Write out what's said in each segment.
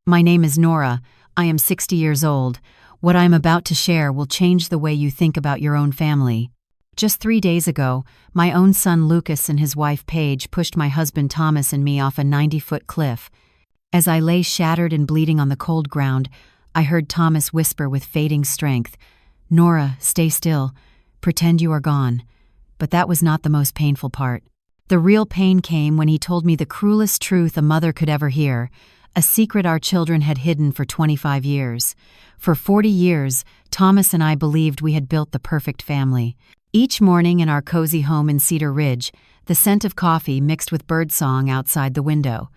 My name is Nora. I am 60 years old. What I am about to share will change the way you think about your own family. Just 3 days ago, my own son Lucas and his wife Paige pushed my husband Thomas and me off a 90-foot cliff. As I lay shattered and bleeding on the cold ground, I heard Thomas whisper with fading strength, "Nora, stay still. Pretend you are gone." But that was not the most painful part. The real pain came when he told me the cruelest truth a mother could ever hear, a secret our children had hidden for 25 years. For 40 years, Thomas and I believed we had built the perfect family. Each morning in our cozy home in Cedar Ridge, the scent of coffee mixed with birdsong outside the window.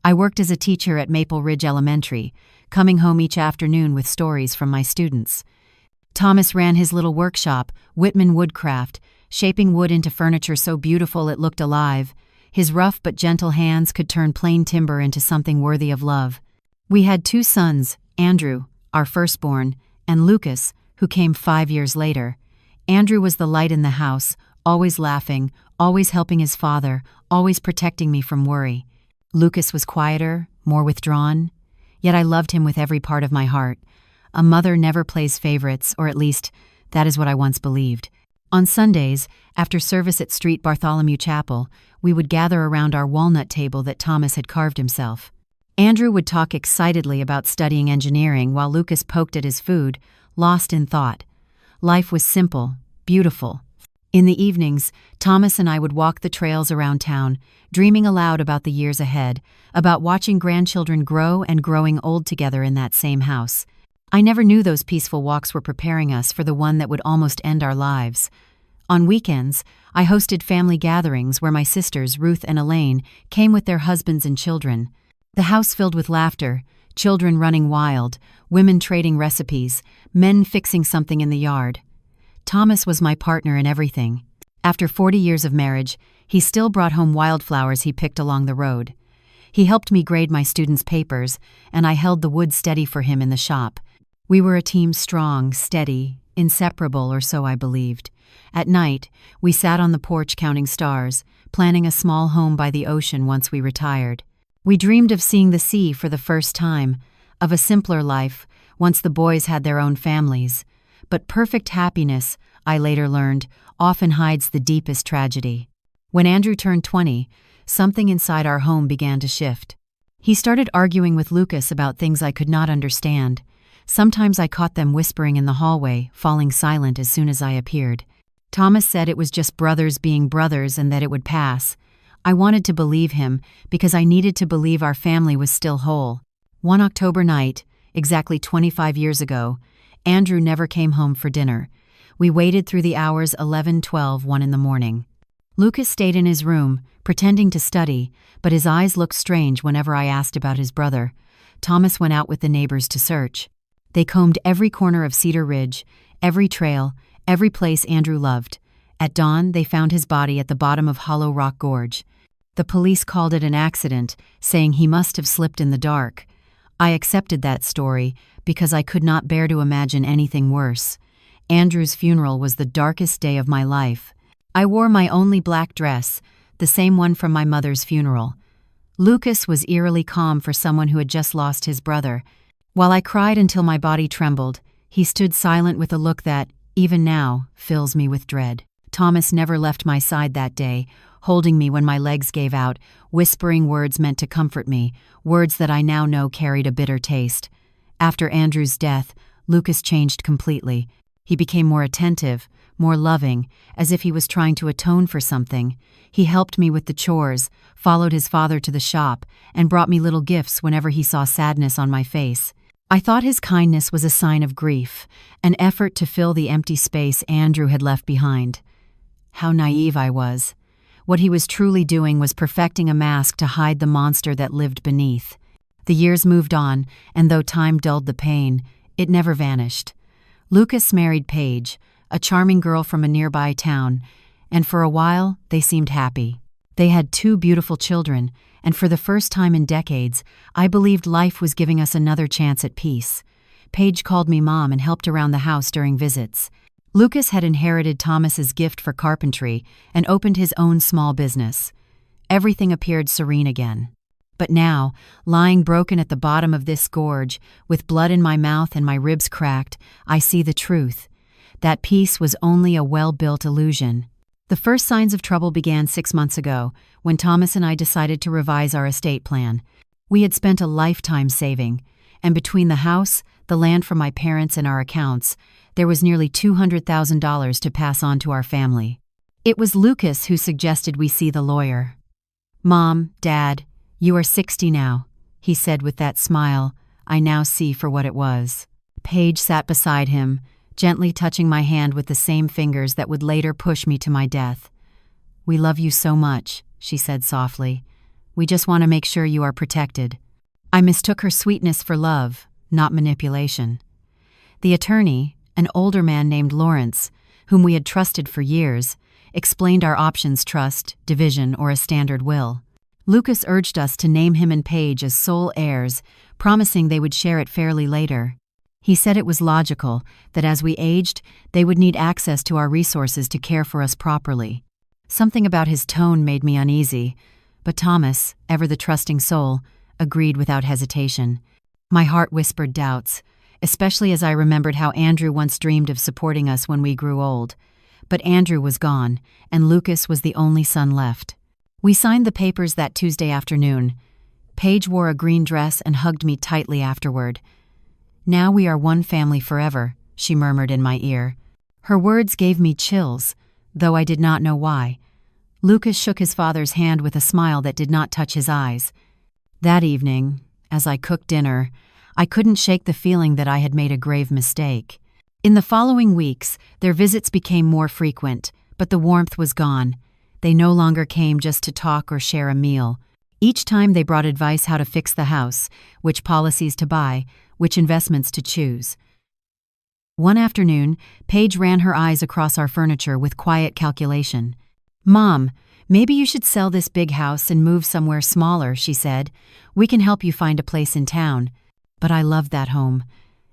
I worked as a teacher at Maple Ridge Elementary, coming home each afternoon with stories from my students. Thomas ran his little workshop, Whitman Woodcraft, shaping wood into furniture so beautiful it looked alive. His rough but gentle hands could turn plain timber into something worthy of love. We had 2 sons, Andrew, our firstborn, and Lucas, who came 5 years later. Andrew was the light in the house, always laughing, always helping his father, always protecting me from worry. Lucas was quieter, more withdrawn, yet I loved him with every part of my heart. A mother never plays favorites, or at least, that is what I once believed. On Sundays, after service at St. Bartholomew Chapel, we would gather around our walnut table that Thomas had carved himself. Andrew would talk excitedly about studying engineering while Lucas poked at his food, lost in thought. Life was simple, beautiful. In the evenings, Thomas and I would walk the trails around town, dreaming aloud about the years ahead, about watching grandchildren grow and growing old together in that same house. I never knew those peaceful walks were preparing us for the one that would almost end our lives. On weekends, I hosted family gatherings where my sisters, Ruth and Elaine, came with their husbands and children. The house filled with laughter, children running wild, women trading recipes, men fixing something in the yard. Thomas was my partner in everything. After 40 years of marriage, he still brought home wildflowers he picked along the road. He helped me grade my students' papers, and I held the wood steady for him in the shop. We were a team strong, steady, inseparable, or so I believed. At night, we sat on the porch counting stars, planning a small home by the ocean once we retired. We dreamed of seeing the sea for the first time, of a simpler life, once the boys had their own families. But perfect happiness, I later learned, often hides the deepest tragedy. When Andrew turned 20, something inside our home began to shift. He started arguing with Lucas about things I could not understand. Sometimes I caught them whispering in the hallway, falling silent as soon as I appeared. Thomas said it was just brothers being brothers and that it would pass. I wanted to believe him because I needed to believe our family was still whole. One October night, exactly 25 years ago, Andrew never came home for dinner. We waited through the hours 11, 12, 1 in the morning. Lucas stayed in his room, pretending to study, but his eyes looked strange whenever I asked about his brother. Thomas went out with the neighbors to search. They combed every corner of Cedar Ridge, every trail, every place Andrew loved. At dawn, they found his body at the bottom of Hollow Rock Gorge. The police called it an accident, saying he must have slipped in the dark. I accepted that story because I could not bear to imagine anything worse. Andrew's funeral was the darkest day of my life. I wore my only black dress, the same one from my mother's funeral. Lucas was eerily calm for someone who had just lost his brother. While I cried until my body trembled, he stood silent with a look that, even now, fills me with dread. Thomas never left my side that day, holding me when my legs gave out, whispering words meant to comfort me, words that I now know carried a bitter taste. After Andrew's death, Lucas changed completely. He became more attentive, more loving, as if he was trying to atone for something. He helped me with the chores, followed his father to the shop, and brought me little gifts whenever he saw sadness on my face. I thought his kindness was a sign of grief, an effort to fill the empty space Andrew had left behind. How naive I was. What he was truly doing was perfecting a mask to hide the monster that lived beneath. The years moved on, and though time dulled the pain, it never vanished. Lucas married Paige, a charming girl from a nearby town, and for a while they seemed happy. They had 2 beautiful children, and for the first time in decades, I believed life was giving us another chance at peace. Paige called me Mom and helped around the house during visits. Lucas had inherited Thomas's gift for carpentry and opened his own small business. Everything appeared serene again. But now, lying broken at the bottom of this gorge, with blood in my mouth and my ribs cracked, I see the truth. That peace was only a well-built illusion. The first signs of trouble began 6 months ago, when Thomas and I decided to revise our estate plan. We had spent a lifetime saving, and between the house, the land from my parents, and our accounts, there was nearly $200,000 to pass on to our family. It was Lucas who suggested we see the lawyer. "Mom, Dad, you are 60 now," he said with that smile I now see for what it was. Paige sat beside him, gently touching my hand with the same fingers that would later push me to my death. "We love you so much," she said softly. "We just want to make sure you are protected." I mistook her sweetness for love, not manipulation. The attorney, an older man named Lawrence, whom we had trusted for years, explained our options: trust, division, or a standard will. Lucas urged us to name him and Paige as sole heirs, promising they would share it fairly later. He said it was logical that as we aged, they would need access to our resources to care for us properly. Something about his tone made me uneasy, but Thomas, ever the trusting soul, agreed without hesitation. My heart whispered doubts, especially as I remembered how Andrew once dreamed of supporting us when we grew old. But Andrew was gone, and Lucas was the only son left. We signed the papers that Tuesday afternoon. Paige wore a green dress and hugged me tightly afterward. "Now we are one family forever," she murmured in my ear. Her words gave me chills, though I did not know why. Lucas shook his father's hand with a smile that did not touch his eyes. That evening, as I cooked dinner, I couldn't shake the feeling that I had made a grave mistake. In the following weeks, their visits became more frequent, but the warmth was gone. They no longer came just to talk or share a meal. Each time they brought advice how to fix the house, which policies to buy, which investments to choose. One afternoon, Paige ran her eyes across our furniture with quiet calculation. "Mom, maybe you should sell this big house and move somewhere smaller," she said. "We can help you find a place in town." But I loved that home.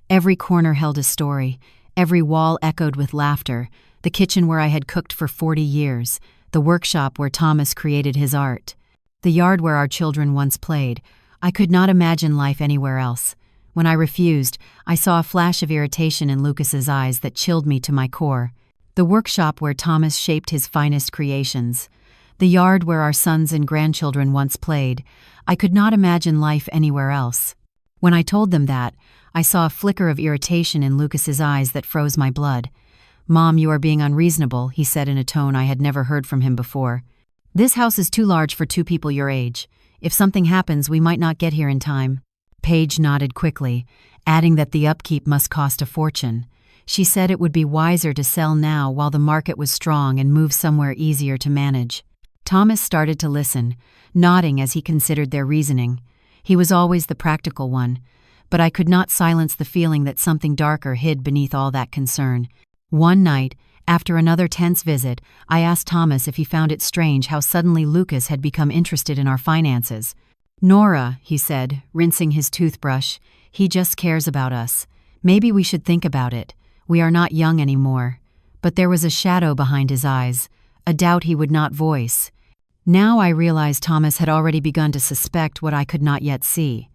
Every corner held a story. Every wall echoed with laughter. The kitchen where I had cooked for 40 years. The workshop where Thomas created his art. The yard where our children once played. I could not imagine life anywhere else. When I refused, I saw a flash of irritation in Lucas's eyes that chilled me to my core. The workshop where Thomas shaped his finest creations. The yard where our sons and grandchildren once played. I could not imagine life anywhere else. When I told them that, I saw a flicker of irritation in Lucas's eyes that froze my blood. "Mom, you are being unreasonable," he said in a tone I had never heard from him before. "This house is too large for 2 people your age. If something happens, we might not get here in time." Paige nodded quickly, adding that the upkeep must cost a fortune. She said it would be wiser to sell now while the market was strong and move somewhere easier to manage. Thomas started to listen, nodding as he considered their reasoning. He was always the practical one, but I could not silence the feeling that something darker hid beneath all that concern. One night, after another tense visit, I asked Thomas if he found it strange how suddenly Lucas had become interested in our finances. "Nora," he said, rinsing his toothbrush, "he just cares about us. Maybe we should think about it. We are not young anymore." But there was a shadow behind his eyes, a doubt he would not voice. Now I realized Thomas had already begun to suspect what I could not yet see.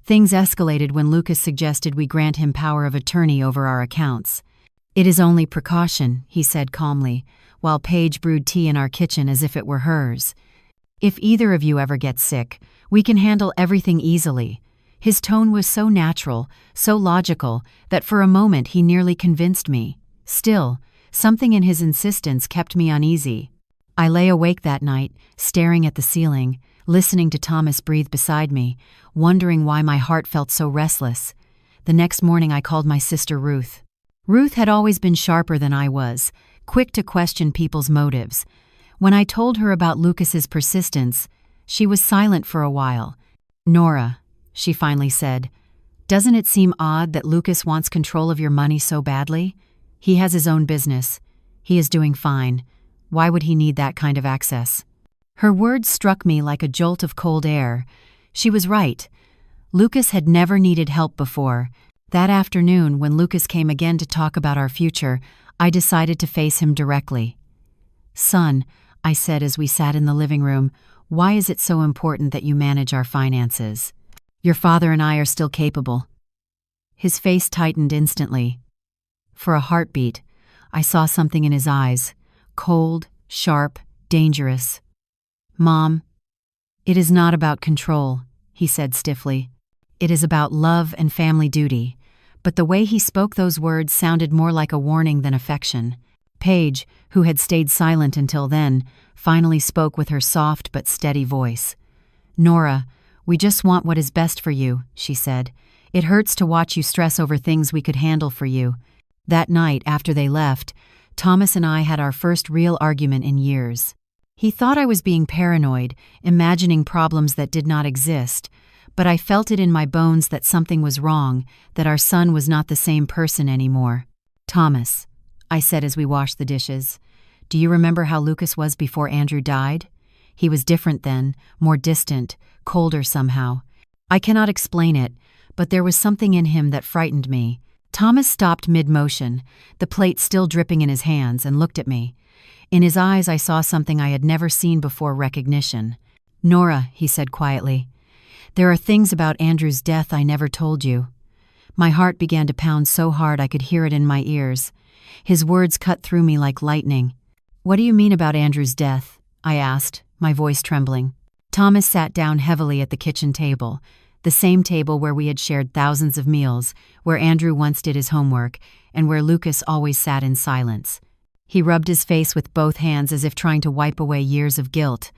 Things escalated when Lucas suggested we grant him power of attorney over our accounts. "It is only precaution," he said calmly, while Paige brewed tea in our kitchen as if it were hers. "If either of you ever gets sick, we can handle everything easily." His tone was so natural, so logical, that for a moment he nearly convinced me. Still, something in his insistence kept me uneasy. I lay awake that night, staring at the ceiling, listening to Thomas breathe beside me, wondering why my heart felt so restless. The next morning I called my sister Ruth. Ruth had always been sharper than I was, quick to question people's motives. When I told her about Lucas's persistence, she was silent for a while. "Nora," she finally said, "doesn't it seem odd that Lucas wants control of your money so badly? He has his own business. He is doing fine. Why would he need that kind of access?" Her words struck me like a jolt of cold air. She was right. Lucas had never needed help before. That afternoon, when Lucas came again to talk about our future, I decided to face him directly. "Son," I said as we sat in the living room, Why is it so important that you manage our finances? Your father and I are still capable." His face tightened instantly. For a heartbeat, I saw something in his eyes, cold, sharp, dangerous. "Mom, it is not about control," he said stiffly. "It is about love and family duty." But the way he spoke those words sounded more like a warning than affection. Paige, who had stayed silent until then, finally spoke with her soft but steady voice. "Nora, we just want what is best for you," she said. "It hurts to watch you stress over things we could handle for you." That night, after they left, Thomas and I had our first real argument in years. He thought I was being paranoid, imagining problems that did not exist, but I felt it in my bones that something was wrong, that our son was not the same person anymore. "Thomas," I said as we washed the dishes, "do you remember how Lucas was before Andrew died? He was different then, more distant, colder somehow. I cannot explain it, but there was something in him that frightened me." Thomas stopped mid-motion, the plate still dripping in his hands, and looked at me. In his eyes I saw something I had never seen before: recognition. "Nora," he said quietly, "there are things about Andrew's death I never told you." My heart began to pound so hard I could hear it in my ears. His words cut through me like lightning. "What do you mean about Andrew's death?" I asked, my voice trembling. Thomas sat down heavily at the kitchen table, the same table where we had shared thousands of meals, where Andrew once did his homework, and where Lucas always sat in silence. He rubbed his face with both hands as if trying to wipe away years of guilt.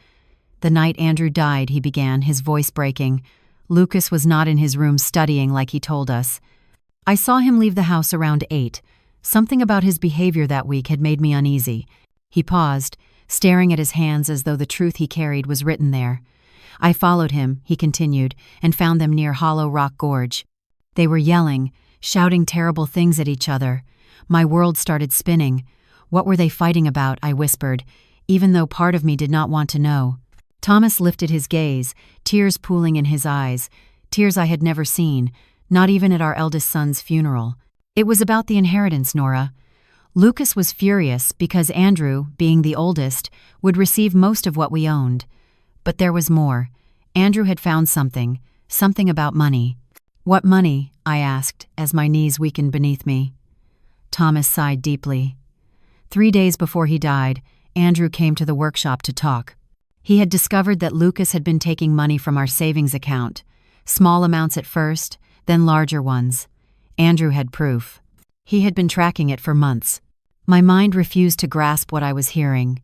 "The night Andrew died," he began, his voice breaking, "Lucas was not in his room studying like he told us. I saw him leave the house around 8. Something about his behavior that week had made me uneasy." He paused, staring at his hands as though the truth he carried was written there. "I followed him," he continued, "and found them near Hollow Rock Gorge. They were yelling, shouting terrible things at each other. My world started spinning. What were they fighting about?" I whispered, even though part of me did not want to know. Thomas lifted his gaze, tears pooling in his eyes, tears I had never seen, not even at our eldest son's funeral. "It was about the inheritance, Nora. Lucas was furious because Andrew, being the oldest, would receive most of what we owned. But there was more. Andrew had found something about money." "What money?" I asked, as my knees weakened beneath me. Thomas sighed deeply. 3 days before he died, Andrew came to the workshop to talk. He had discovered that Lucas had been taking money from our savings account, small amounts at first, then larger ones. Andrew had proof. He had been tracking it for months. My mind refused to grasp what I was hearing.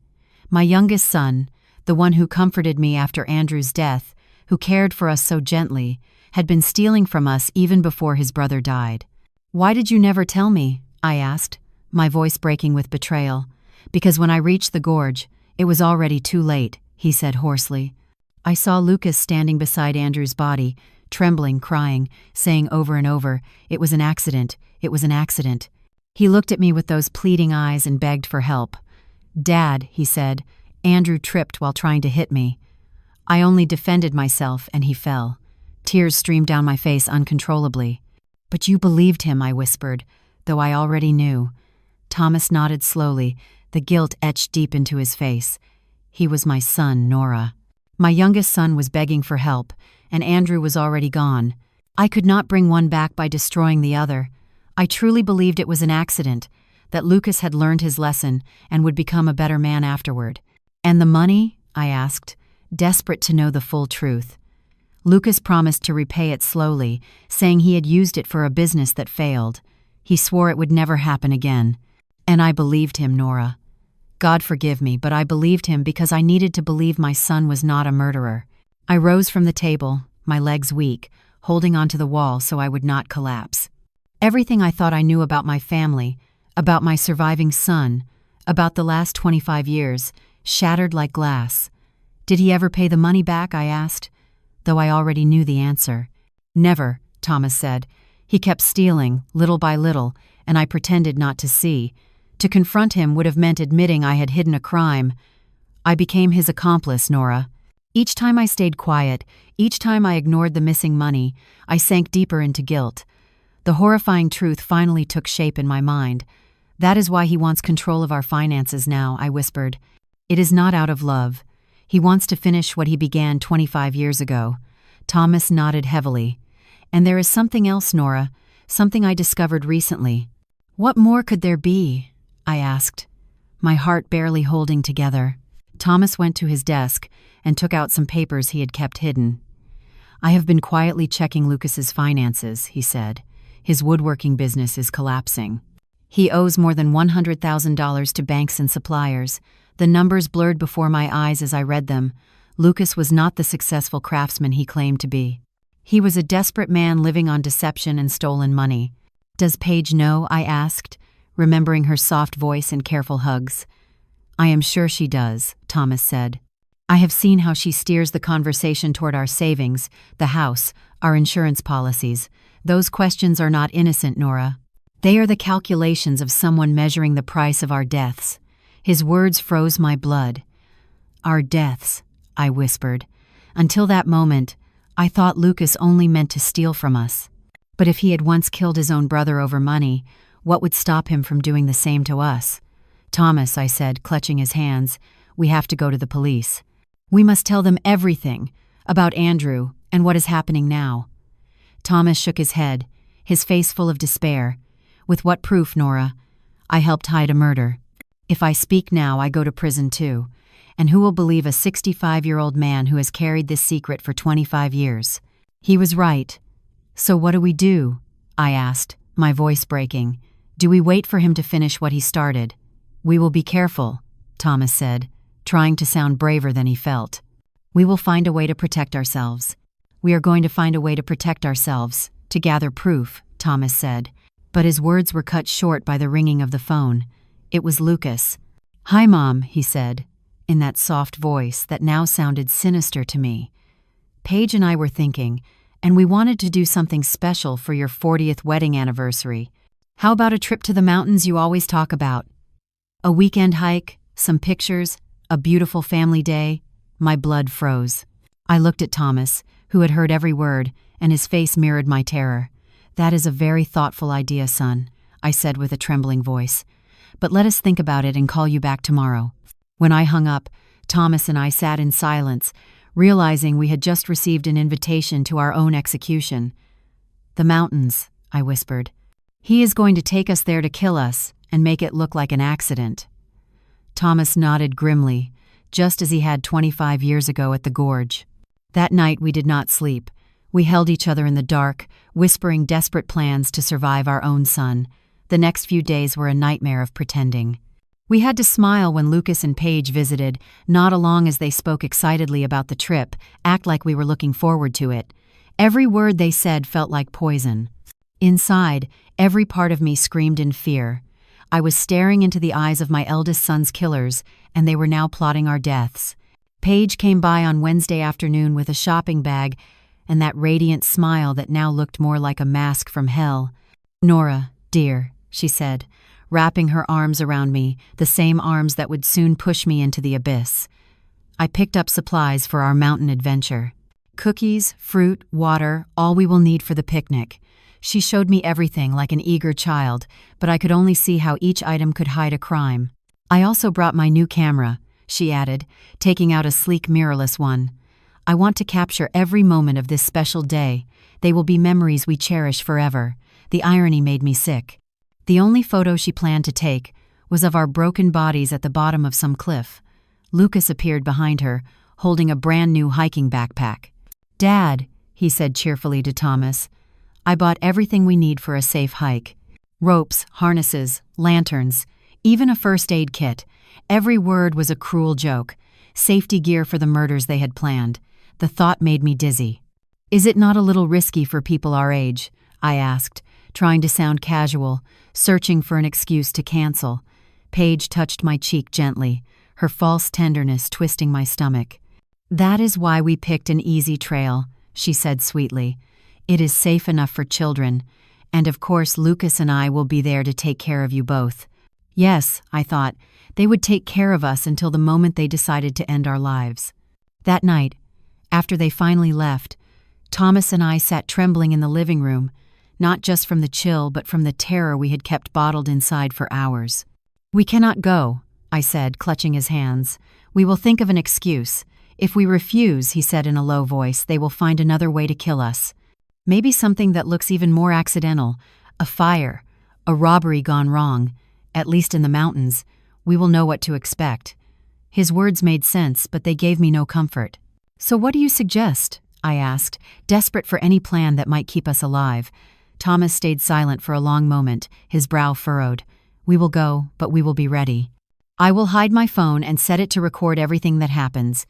My youngest son, the one who comforted me after Andrew's death, who cared for us so gently, had been stealing from us even before his brother died. "Why did you never tell me?" I asked, my voice breaking with betrayal. "Because when I reached the gorge, it was already too late," he said hoarsely. I saw Lucas standing beside Andrew's body, trembling, crying, saying over and over, "It was an accident, it was an accident." He looked at me with those pleading eyes and begged for help. "Dad," he said, "Andrew tripped while trying to hit me." I only defended myself, and he fell. Tears streamed down my face uncontrollably. "But you believed him," I whispered, though I already knew. Thomas nodded slowly, the guilt etched deep into his face. He was my son, Nora. My youngest son was begging for help, and Andrew was already gone. I could not bring one back by destroying the other. I truly believed it was an accident, that Lucas had learned his lesson and would become a better man afterward. "And the money?" I asked, desperate to know the full truth. Lucas promised to repay it slowly, saying he had used it for a business that failed. He swore it would never happen again. And I believed him, Nora. God forgive me, but I believed him because I needed to believe my son was not a murderer. I rose from the table, my legs weak, holding onto the wall so I would not collapse. Everything I thought I knew about my family, about my surviving son, about the last 25 years, shattered like glass. "Did he ever pay the money back?" I asked, though I already knew the answer. "Never," Thomas said. "He kept stealing, little by little, and I pretended not to see. To confront him would have meant admitting I had hidden a crime. I became his accomplice, Nora. Each time I stayed quiet, each time I ignored the missing money, I sank deeper into guilt. The horrifying truth finally took shape in my mind. That is why he wants control of our finances now," I whispered. "It is not out of love. He wants to finish what he began 25 years ago. Thomas nodded heavily. And there is something else, Nora, something I discovered recently. What more could there be? I asked, my heart barely holding together. Thomas went to his desk and took out some papers he had kept hidden. I have been quietly checking Lucas's finances, he said. His woodworking business is collapsing. He owes more than $100,000 to banks and suppliers. The numbers blurred before my eyes as I read them. Lucas was not the successful craftsman he claimed to be. He was a desperate man living on deception and stolen money. Does Paige know? I asked, remembering her soft voice and careful hugs. I am sure she does, Thomas said. I have seen how she steers the conversation toward our savings, the house, our insurance policies. Those questions are not innocent, Nora. They are the calculations of someone measuring the price of our deaths. His words froze my blood. Our deaths, I whispered. Until that moment, I thought Lucas only meant to steal from us. But if he had once killed his own brother over money, what would stop him from doing the same to us? Thomas, I said, clutching his hands, we have to go to the police. We must tell them everything about Andrew and what is happening now. Thomas shook his head, his face full of despair. With what proof, Nora? I helped hide a murder. If I speak now, I go to prison too. And who will believe a 65-year-old man who has carried this secret for 25 years? He was right. So what do we do? I asked, my voice breaking. Do we wait for him to finish what he started? We will be careful, Thomas said, trying to sound braver than he felt. We will find a way to protect ourselves. We are going to find a way to protect ourselves, to gather proof, Thomas said. But his words were cut short by the ringing of the phone. It was Lucas. Hi, Mom, he said, in that soft voice that now sounded sinister to me. Paige and I were thinking, and we wanted to do something special for your 40th wedding anniversary. How about a trip to the mountains you always talk about? A weekend hike, some pictures, a beautiful family day. My blood froze. I looked at Thomas, who had heard every word, and his face mirrored my terror. That is a very thoughtful idea, son, I said with a trembling voice. But let us think about it and call you back tomorrow. When I hung up, Thomas and I sat in silence, realizing we had just received an invitation to our own execution. The mountains, I whispered. He is going to take us there to kill us and make it look like an accident. Thomas nodded grimly, just as he had 25 years ago at the gorge. That night we did not sleep. We held each other in the dark, whispering desperate plans to survive our own son. The next few days were a nightmare of pretending. We had to smile when Lucas and Paige visited, nod along as they spoke excitedly about the trip, act like we were looking forward to it. Every word they said felt like poison. Inside, every part of me screamed in fear. I was staring into the eyes of my eldest son's killers, and they were now plotting our deaths. Paige came by on Wednesday afternoon with a shopping bag and that radiant smile that now looked more like a mask from hell. Nora, dear, she said, wrapping her arms around me, the same arms that would soon push me into the abyss. I picked up supplies for our mountain adventure. Cookies, fruit, water, all we will need for the picnic. She showed me everything like an eager child, but I could only see how each item could hide a crime. I also brought my new camera, she added, taking out a sleek mirrorless one. I want to capture every moment of this special day. They will be memories we cherish forever. The irony made me sick. The only photo she planned to take was of our broken bodies at the bottom of some cliff. Lucas appeared behind her, holding a brand new hiking backpack. Dad, he said cheerfully to Thomas, I bought everything we need for a safe hike. Ropes, harnesses, lanterns, even a first aid kit. Every word was a cruel joke. Safety gear for the murders they had planned. The thought made me dizzy. Is it not a little risky for people our age? I asked, trying to sound casual, searching for an excuse to cancel. Paige touched my cheek gently, her false tenderness twisting my stomach. That is why we picked an easy trail, she said sweetly. It is safe enough for children, and of course Lucas and I will be there to take care of you both. Yes, I thought, they would take care of us until the moment they decided to end our lives. That night, after they finally left, Thomas and I sat trembling in the living room, not just from the chill but from the terror we had kept bottled inside for hours. We cannot go, I said, clutching his hands. We will think of an excuse. If we refuse, he said in a low voice, they will find another way to kill us. Maybe something that looks even more accidental, a fire, a robbery gone wrong. At least in the mountains, we will know what to expect. His words made sense, but they gave me no comfort. So what do you suggest? I asked, desperate for any plan that might keep us alive. Thomas stayed silent for a long moment, his brow furrowed. We will go, but we will be ready. I will hide my phone and set it to record everything that happens.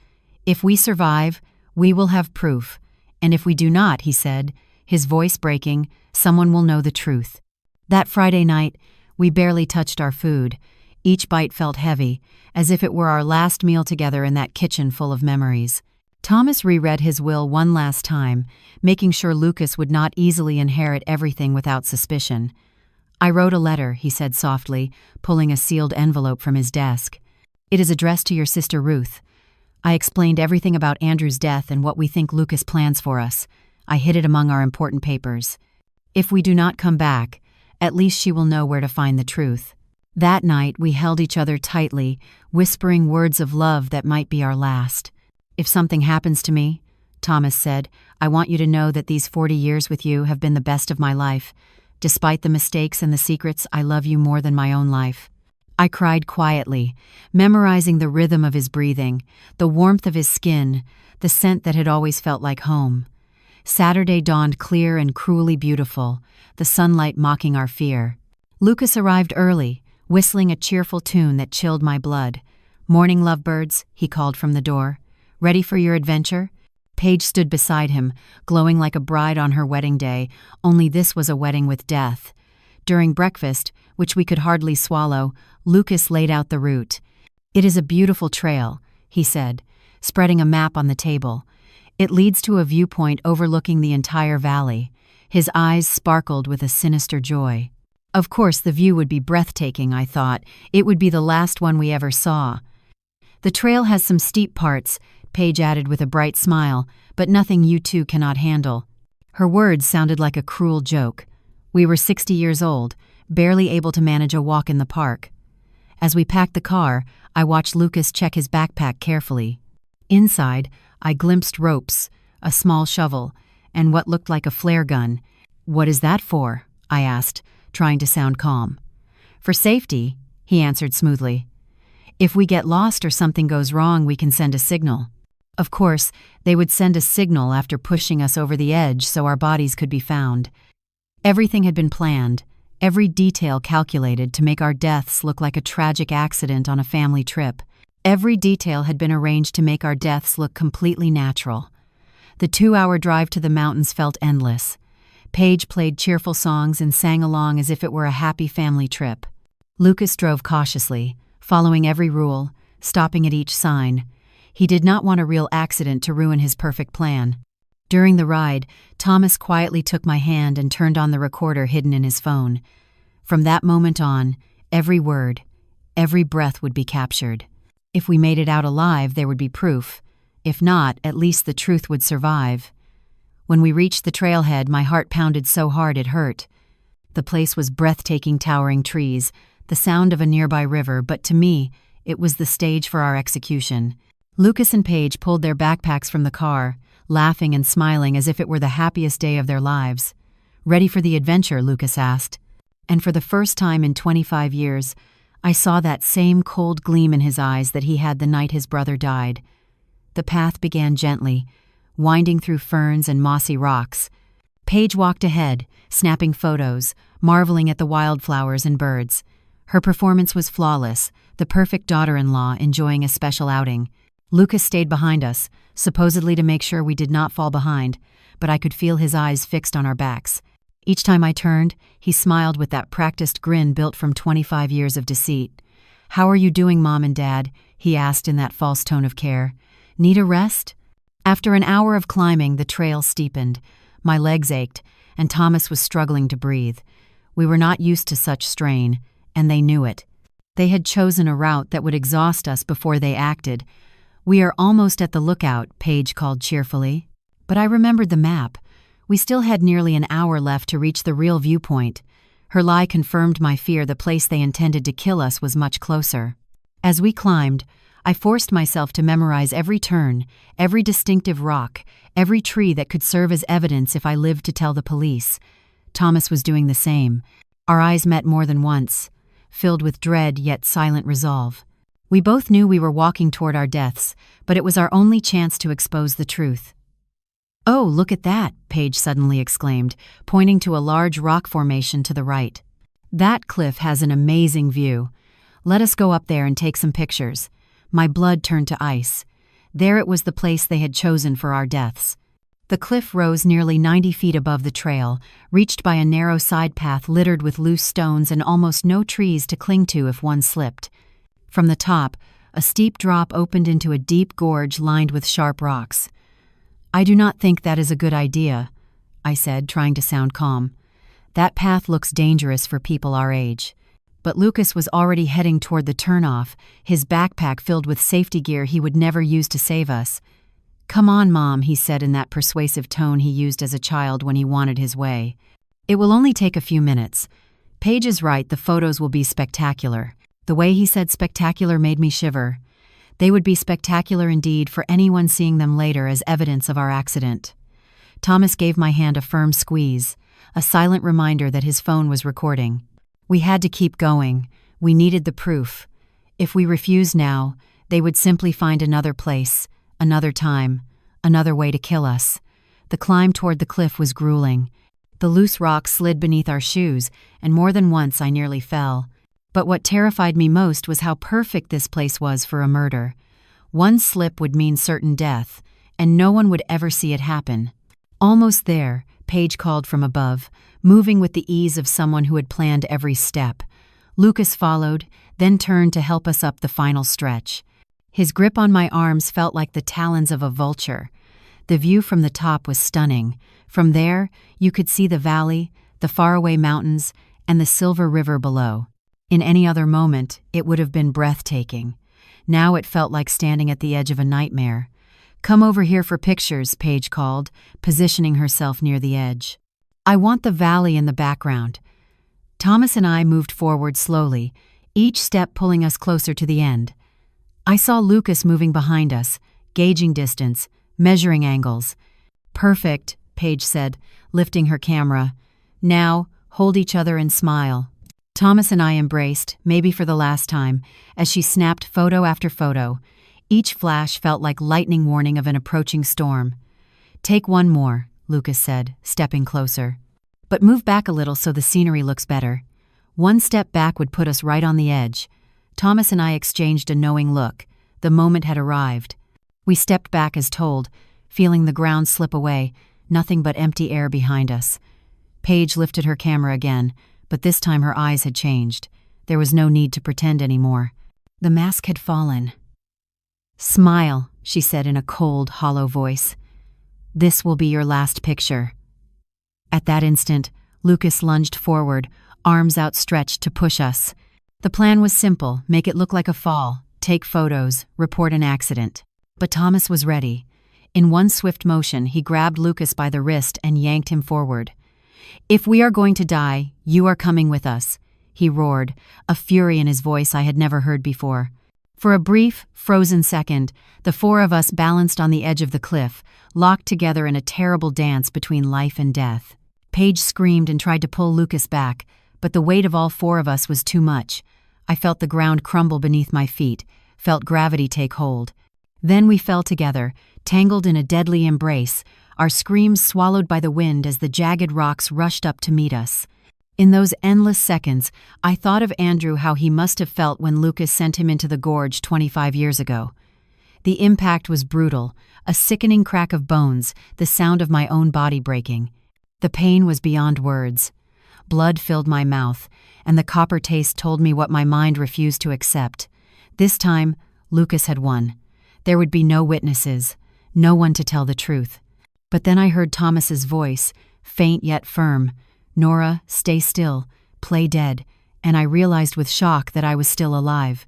If we survive, we will have proof. And if we do not, he said, his voice breaking, someone will know the truth. That Friday night, we barely touched our food. Each bite felt heavy, as if it were our last meal together in that kitchen full of memories. Thomas reread his will one last time, making sure Lucas would not easily inherit everything without suspicion. I wrote a letter, he said softly, pulling a sealed envelope from his desk. It is addressed to your sister Ruth. I explained everything about Andrew's death and what we think Lucas plans for us. I hid it among our important papers. If we do not come back, at least she will know where to find the truth. That night, we held each other tightly, whispering words of love that might be our last. If something happens to me, Thomas said, I want you to know that these 40 years with you have been the best of my life. Despite the mistakes and the secrets, I love you more than my own life. I cried quietly, memorizing the rhythm of his breathing, the warmth of his skin, the scent that had always felt like home. Saturday dawned clear and cruelly beautiful, the sunlight mocking our fear. Lucas arrived early, whistling a cheerful tune that chilled my blood. Morning, lovebirds, he called from the door. Ready for your adventure? Paige stood beside him, glowing like a bride on her wedding day, only this was a wedding with death. During breakfast, which we could hardly swallow, Lucas laid out the route. It is a beautiful trail, he said, spreading a map on the table. It leads to a viewpoint overlooking the entire valley. His eyes sparkled with a sinister joy. Of course, the view would be breathtaking, I thought. It would be the last one we ever saw. The trail has some steep parts, Paige added with a bright smile, but nothing you two cannot handle. Her words sounded like a cruel joke. We were 60 years old, barely able to manage a walk in the park. As we packed the car, I watched Lucas check his backpack carefully. Inside, I glimpsed ropes, a small shovel, and what looked like a flare gun. What is that for? I asked, trying to sound calm. For safety, he answered smoothly. If we get lost or something goes wrong, we can send a signal. Of course, they would send a signal after pushing us over the edge so our bodies could be found. Everything had been planned, every detail calculated to make our deaths look like a tragic accident on a family trip. Every detail had been arranged to make our deaths look completely natural. The 2-hour drive to the mountains felt endless. Paige played cheerful songs and sang along as if it were a happy family trip. Lucas drove cautiously, following every rule, stopping at each sign. He did not want a real accident to ruin his perfect plan. During the ride, Thomas quietly took my hand and turned on the recorder hidden in his phone. From that moment on, every word, every breath would be captured. If we made it out alive, there would be proof. If not, at least the truth would survive. When we reached the trailhead, my heart pounded so hard it hurt. The place was breathtaking, towering trees, the sound of a nearby river, but to me, it was the stage for our execution. Lucas and Paige pulled their backpacks from the car, laughing and smiling as if it were the happiest day of their lives. Ready for the adventure? Lucas asked. And for the first time in 25 years, I saw that same cold gleam in his eyes that he had the night his brother died. The path began gently, winding through ferns and mossy rocks. Paige walked ahead, snapping photos, marveling at the wildflowers and birds. Her performance was flawless, the perfect daughter-in-law enjoying a special outing. Lucas stayed behind us, supposedly to make sure we did not fall behind, but I could feel his eyes fixed on our backs. Each time I turned, he smiled with that practiced grin built from 25 years of deceit. "How are you doing, Mom and Dad?" he asked in that false tone of care. "Need a rest?" After an hour of climbing, the trail steepened. My legs ached, and Thomas was struggling to breathe. We were not used to such strain, and they knew it. They had chosen a route that would exhaust us before they acted. "We are almost at the lookout," Paige called cheerfully. But I remembered the map. We still had nearly an hour left to reach the real viewpoint. Her lie confirmed my fear the place they intended to kill us was much closer. As we climbed, I forced myself to memorize every turn, every distinctive rock, every tree that could serve as evidence if I lived to tell the police. Thomas was doing the same. Our eyes met more than once, filled with dread yet silent resolve. We both knew we were walking toward our deaths, but it was our only chance to expose the truth. "Oh, look at that," Paige suddenly exclaimed, pointing to a large rock formation to the right. "That cliff has an amazing view. Let us go up there and take some pictures." My blood turned to ice. There it was, the place they had chosen for our deaths. The cliff rose nearly 90 feet above the trail, reached by a narrow side path littered with loose stones and almost no trees to cling to if one slipped. From the top, a steep drop opened into a deep gorge lined with sharp rocks. "I do not think that is a good idea," I said, trying to sound calm. "That path looks dangerous for people our age." But Lucas was already heading toward the turnoff, his backpack filled with safety gear he would never use to save us. "Come on, Mom," he said in that persuasive tone he used as a child when he wanted his way. "It will only take a few minutes. Paige is right, the photos will be spectacular." The way he said spectacular made me shiver. They would be spectacular indeed for anyone seeing them later as evidence of our accident. Thomas gave my hand a firm squeeze, a silent reminder that his phone was recording. We had to keep going. We needed the proof. If we refused now, they would simply find another place, another time, another way to kill us. The climb toward the cliff was grueling. The loose rocks slid beneath our shoes, and more than once I nearly fell. But what terrified me most was how perfect this place was for a murder. One slip would mean certain death, and no one would ever see it happen. Almost there, Paige called from above, moving with the ease of someone who had planned every step. Lucas followed, then turned to help us up the final stretch. His grip on my arms felt like the talons of a vulture. The view from the top was stunning. From there, you could see the valley, the faraway mountains, and the silver river below. In any other moment, it would have been breathtaking. Now it felt like standing at the edge of a nightmare. "Come over here for pictures," Paige called, positioning herself near the edge. "I want the valley in the background." Thomas and I moved forward slowly, each step pulling us closer to the end. I saw Lucas moving behind us, gauging distance, measuring angles. "Perfect," Paige said, lifting her camera. "Now, hold each other and smile." Thomas and I embraced, maybe for the last time, as she snapped photo after photo. Each flash felt like lightning warning of an approaching storm. "Take one more," Lucas said, stepping closer. "But move back a little so the scenery looks better." One step back would put us right on the edge. Thomas and I exchanged a knowing look. The moment had arrived. We stepped back as told, feeling the ground slip away, nothing but empty air behind us. Paige lifted her camera again, but this time her eyes had changed. There was no need to pretend anymore. The mask had fallen. "Smile," she said in a cold, hollow voice. "This will be your last picture." At that instant, Lucas lunged forward, arms outstretched to push us. The plan was simple: make it look like a fall, take photos, report an accident. But Thomas was ready. In one swift motion, he grabbed Lucas by the wrist and yanked him forward. "If we are going to die, you are coming with us," he roared, a fury in his voice I had never heard before. For a brief, frozen second, the four of us balanced on the edge of the cliff, locked together in a terrible dance between life and death. Paige screamed and tried to pull Lucas back, but the weight of all four of us was too much. I felt the ground crumble beneath my feet, felt gravity take hold. Then we fell together, tangled in a deadly embrace, our screams swallowed by the wind as the jagged rocks rushed up to meet us. In those endless seconds, I thought of Andrew, how he must have felt when Lucas sent him into the gorge 25 years ago. The impact was brutal, a sickening crack of bones, the sound of my own body breaking. The pain was beyond words. Blood filled my mouth, and the copper taste told me what my mind refused to accept. This time, Lucas had won. There would be no witnesses, no one to tell the truth. But then I heard Thomas's voice, faint yet firm. "Nora, stay still, play dead," and I realized with shock that I was still alive.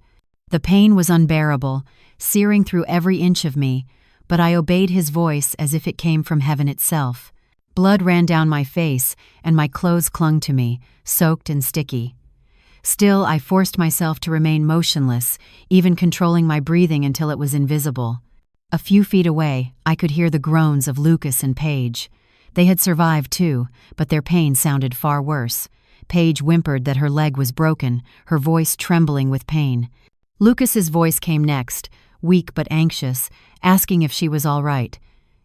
The pain was unbearable, searing through every inch of me, but I obeyed his voice as if it came from heaven itself. Blood ran down my face, and my clothes clung to me, soaked and sticky. Still, I forced myself to remain motionless, even controlling my breathing until it was invisible. A few feet away, I could hear the groans of Lucas and Paige. They had survived too, but their pain sounded far worse. Paige whimpered that her leg was broken, her voice trembling with pain. Lucas's voice came next, weak but anxious, asking if she was all right.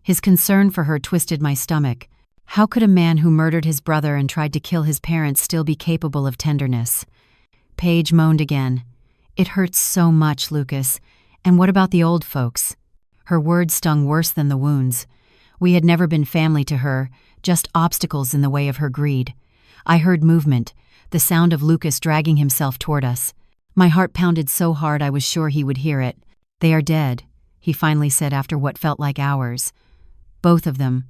His concern for her twisted my stomach. How could a man who murdered his brother and tried to kill his parents still be capable of tenderness? Paige moaned again. "It hurts so much, Lucas. And what about the old folks?" Her words stung worse than the wounds. We had never been family to her, just obstacles in the way of her greed. I heard movement, the sound of Lucas dragging himself toward us. My heart pounded so hard I was sure he would hear it. "They are dead," he finally said after what felt like hours. Both of them,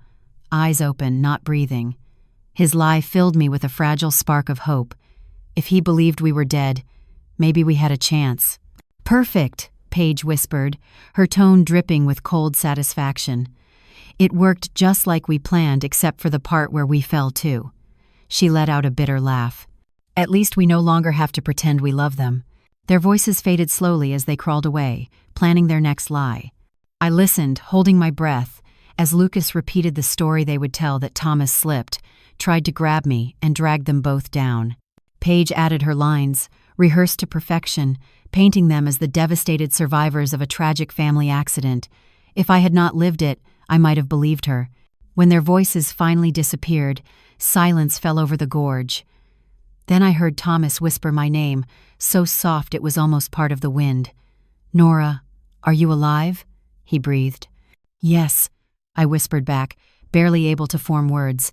eyes open, not breathing. His lie filled me with a fragile spark of hope. If he believed we were dead, maybe we had a chance. "Perfect," Paige whispered, her tone dripping with cold satisfaction. "It worked just like we planned except for the part where we fell too." She let out a bitter laugh. "At least we no longer have to pretend we love them." Their voices faded slowly as they crawled away, planning their next lie. I listened, holding my breath, as Lucas repeated the story they would tell that Thomas slipped, tried to grab me, and dragged them both down. Paige added her lines, rehearsed to perfection, painting them as the devastated survivors of a tragic family accident. If I had not lived it, I might have believed her. When their voices finally disappeared, silence fell over the gorge. Then I heard Thomas whisper my name, so soft it was almost part of the wind. "Nora, are you alive?" he breathed. "Yes," I whispered back, barely able to form words.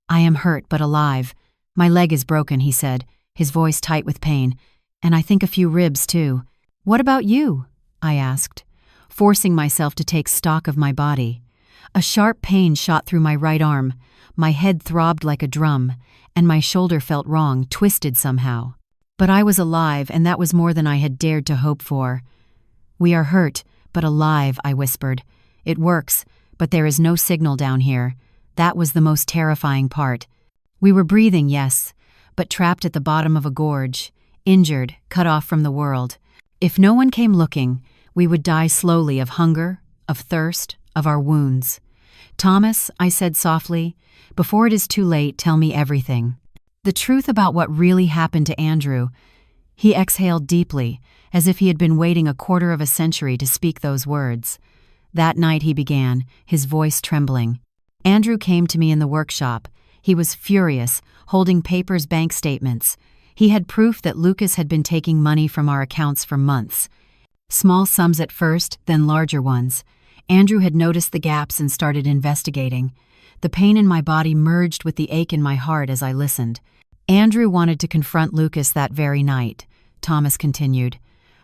"I am hurt but alive. My leg is broken," he said, his voice tight with pain, "and I think a few ribs too." "What about you?" I asked, forcing myself to take stock of my body. A sharp pain shot through my right arm, my head throbbed like a drum, and my shoulder felt wrong, twisted somehow. But I was alive, and that was more than I had dared to hope for. "We are hurt, but alive," I whispered. "It works, but there is no signal down here." That was the most terrifying part. We were breathing, yes, but trapped at the bottom of a gorge, injured, cut off from the world. If no one came looking, we would die slowly of hunger, of thirst, of our wounds. "Thomas," I said softly, "before it is too late, tell me everything. The truth about what really happened to Andrew." He exhaled deeply, as if he had been waiting a quarter of a century to speak those words. That night he began, his voice trembling. "Andrew came to me in the workshop. He was furious, holding papers, bank statements. He had proof that Lucas had been taking money from our accounts for months. Small sums at first, then larger ones. Andrew had noticed the gaps and started investigating. The pain in my body merged with the ache in my heart as I listened. Andrew wanted to confront Lucas that very night," Thomas continued.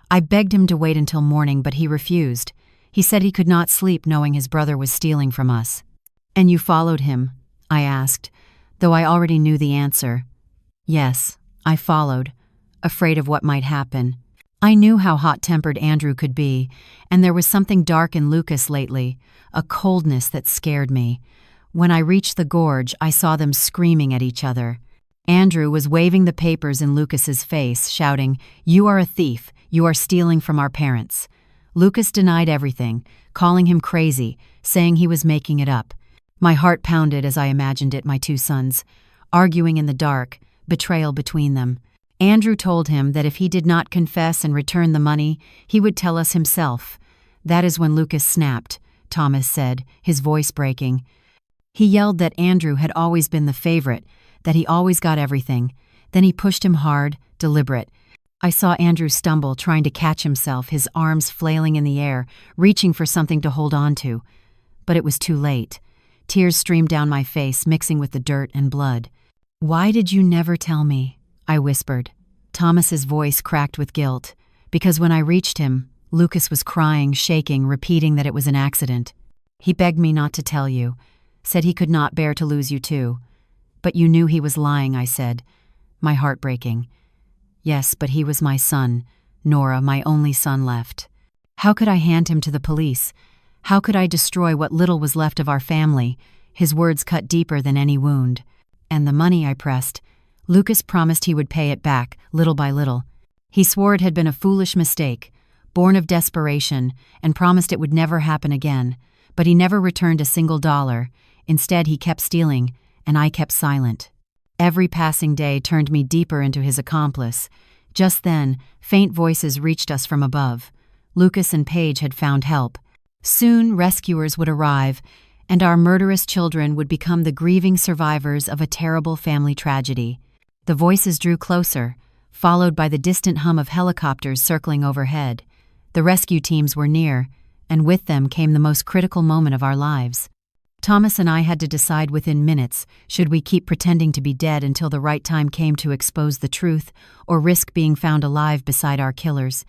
"I begged him to wait until morning, but he refused. He said he could not sleep knowing his brother was stealing from us." "And you followed him?" I asked, though I already knew the answer. "Yes, I followed, afraid of what might happen. I knew how hot-tempered Andrew could be, and there was something dark in Lucas lately, a coldness that scared me. When I reached the gorge, I saw them screaming at each other. Andrew was waving the papers in Lucas's face, shouting, 'You are a thief. You are stealing from our parents.' Lucas denied everything, calling him crazy, saying he was making it up. My heart pounded as I imagined it, my two sons, arguing in the dark, betrayal between them. Andrew told him that if he did not confess and return the money, he would tell us himself. That is when Lucas snapped," Thomas said, his voice breaking. "He yelled that Andrew had always been the favorite, that he always got everything. Then he pushed him hard, deliberate. I saw Andrew stumble, trying to catch himself, his arms flailing in the air, reaching for something to hold on to. But it was too late. Tears streamed down my face, mixing with the dirt and blood. "Why did you never tell me?" I whispered. Thomas's voice cracked with guilt, because when I reached him, Lucas was crying, shaking, repeating that it was an accident. "He begged me not to tell you, said he could not bear to lose you too. But you knew he was lying," I said, my heart breaking. "Yes, but he was my son, Nora, my only son left. How could I hand him to the police? How could I destroy what little was left of our family?" His words cut deeper than any wound. "And the money," I pressed. Lucas promised he would pay it back, little by little. He swore it had been a foolish mistake, born of desperation, and promised it would never happen again. But he never returned a single dollar. Instead, he kept stealing, and I kept silent. Every passing day turned me deeper into his accomplice. Just then, faint voices reached us from above. Lucas and Paige had found help. Soon, rescuers would arrive, and our murderous children would become the grieving survivors of a terrible family tragedy. The voices drew closer, followed by the distant hum of helicopters circling overhead. The rescue teams were near, and with them came the most critical moment of our lives. Thomas and I had to decide within minutes, should we keep pretending to be dead until the right time came to expose the truth, or risk being found alive beside our killers.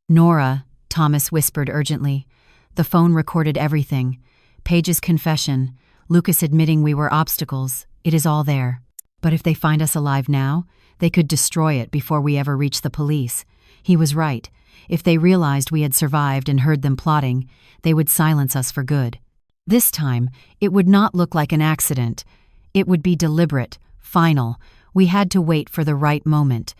"Nora," Thomas whispered urgently. The phone recorded everything. Paige's confession, Lucas admitting we were obstacles. It is all there. But if they find us alive now, they could destroy it before we ever reach the police. He was right. If they realized we had survived and heard them plotting, they would silence us for good. This time, it would not look like an accident. It would be deliberate, final. We had to wait for the right moment.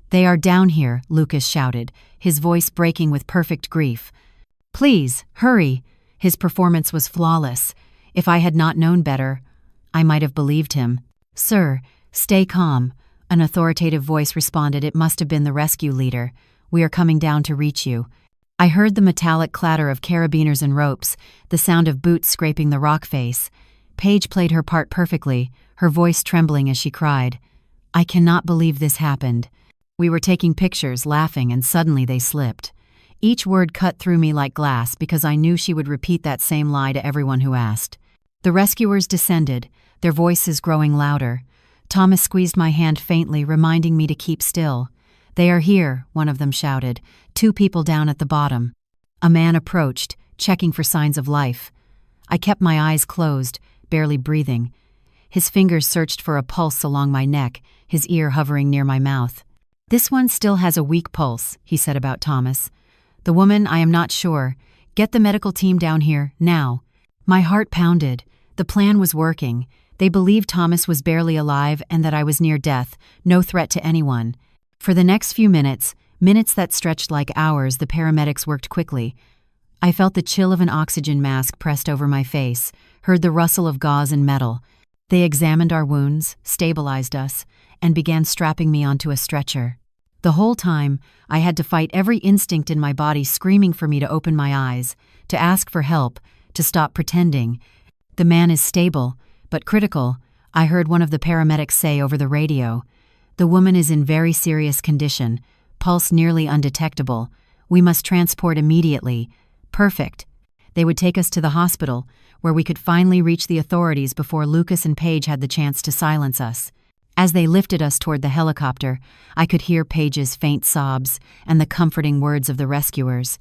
"They are down here," Lucas shouted, his voice breaking with perfect grief. "Please, hurry." His performance was flawless. If I had not known better, I might have believed him. "Sir, stay calm," an authoritative voice responded. It must have been the rescue leader. "We are coming down to reach you." I heard the metallic clatter of carabiners and ropes, the sound of boots scraping the rock face. Paige played her part perfectly, her voice trembling as she cried, "I cannot believe this happened." We were taking pictures, laughing, and suddenly they slipped. Each word cut through me like glass because I knew she would repeat that same lie to everyone who asked. The rescuers descended, their voices growing louder. Thomas squeezed my hand faintly, reminding me to keep still. "They are here," one of them shouted, 2 people down at the bottom. A man approached, checking for signs of life. I kept my eyes closed, barely breathing. His fingers searched for a pulse along my neck, his ear hovering near my mouth. "This one still has a weak pulse," he said about Thomas. "The woman, I am not sure. Get the medical team down here, now." My heart pounded. The plan was working. They believed Thomas was barely alive and that I was near death, no threat to anyone. For the next few minutes that stretched like hours, the paramedics worked quickly. I felt the chill of an oxygen mask pressed over my face, heard the rustle of gauze and metal. They examined our wounds, stabilized us, and began strapping me onto a stretcher. The whole time, I had to fight every instinct in my body screaming for me to open my eyes, to ask for help, to stop pretending. "The man is stable, but critical," I heard one of the paramedics say over the radio. "The woman is in very serious condition, pulse nearly undetectable. We must transport immediately." Perfect. They would take us to the hospital, where we could finally reach the authorities before Lucas and Paige had the chance to silence us. As they lifted us toward the helicopter, I could hear Paige's faint sobs and the comforting words of the rescuers.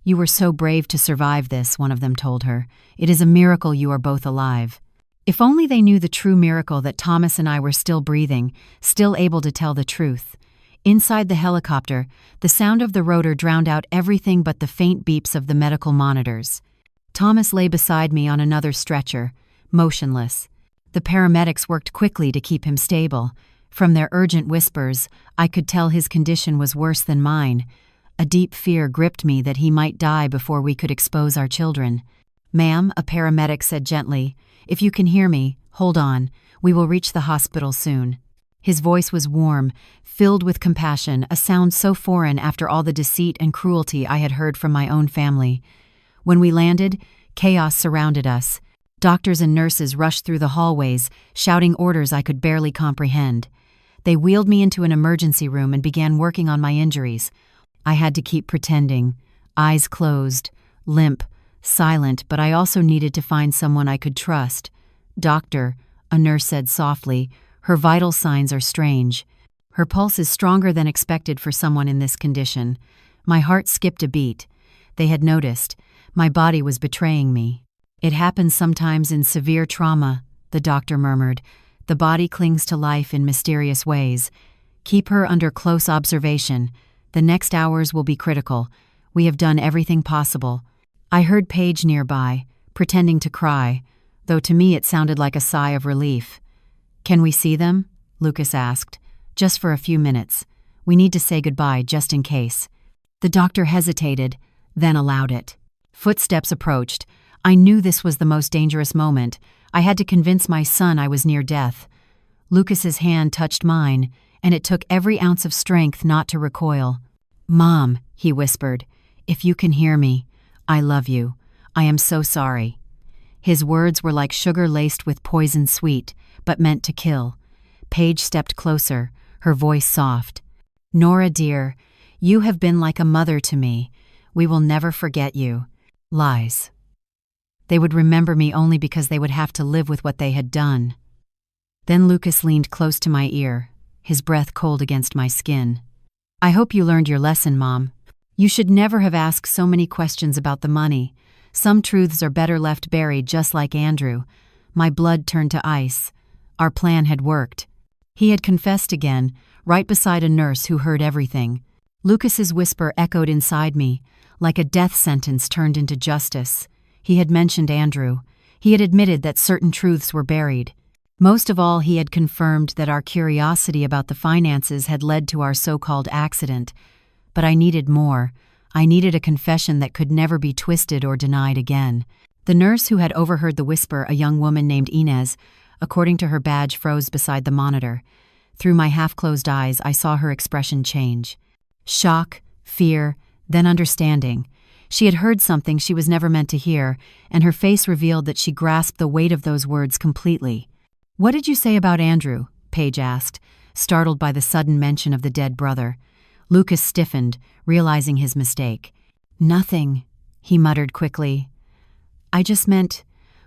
"You were so brave to survive this," one of them told her. "It is a miracle you are both alive." If only they knew the true miracle that Thomas and I were still breathing, still able to tell the truth. Inside the helicopter, the sound of the rotor drowned out everything but the faint beeps of the medical monitors. Thomas lay beside me on another stretcher, motionless. The paramedics worked quickly to keep him stable. From their urgent whispers, I could tell his condition was worse than mine. A deep fear gripped me that he might die before we could expose our children. "Ma'am," a paramedic said gently, "if you can hear me, hold on. We will reach the hospital soon." His voice was warm, filled with compassion, a sound so foreign after all the deceit and cruelty I had heard from my own family. When we landed, chaos surrounded us. Doctors and nurses rushed through the hallways, shouting orders I could barely comprehend. They wheeled me into an emergency room and began working on my injuries. I had to keep pretending, eyes closed, limp, silent, but I also needed to find someone I could trust. "Doctor," a nurse said softly, "her vital signs are strange. Her pulse is stronger than expected for someone in this condition." My heart skipped a beat. They had noticed. My body was betraying me. "It happens sometimes in severe trauma," the doctor murmured. "The body clings to life in mysterious ways. Keep her under close observation. The next hours will be critical. We have done everything possible." I heard Paige nearby, pretending to cry, though to me it sounded like a sigh of relief. "Can we see them?" Lucas asked. Just for a few minutes. We need to say goodbye just in case. The doctor hesitated, then allowed it. Footsteps approached. I knew this was the most dangerous moment. I had to convince my son I was near death. Lucas's hand touched mine, and it took every ounce of strength not to recoil. "Mom," he whispered, "if you can hear me, I love you. I am so sorry." His words were like sugar laced with poison sweet, but meant to kill. Paige stepped closer, her voice soft. "Nora, dear, you have been like a mother to me. We will never forget you." Lies. They would remember me only because they would have to live with what they had done. Then Lucas leaned close to my ear, his breath cold against my skin. "I hope you learned your lesson, Mom. You should never have asked so many questions about the money. Some truths are better left buried, just like Andrew." My blood turned to ice. Our plan had worked. He had confessed again, right beside a nurse who heard everything. Lucas's whisper echoed inside me, like a death sentence turned into justice. He had mentioned Andrew. He had admitted that certain truths were buried. Most of all, he had confirmed that our curiosity about the finances had led to our so-called accident. But I needed more. I needed a confession that could never be twisted or denied again. The nurse who had overheard the whisper, a young woman named Inez, according to her badge, froze beside the monitor. Through my half-closed eyes, I saw her expression change. Shock, fear, then understanding. She had heard something she was never meant to hear, and her face revealed that she grasped the weight of those words completely. "What did you say about Andrew?" Paige asked, startled by the sudden mention of the dead brother. Lucas stiffened, realizing his mistake. "Nothing," he muttered quickly. "I just meant,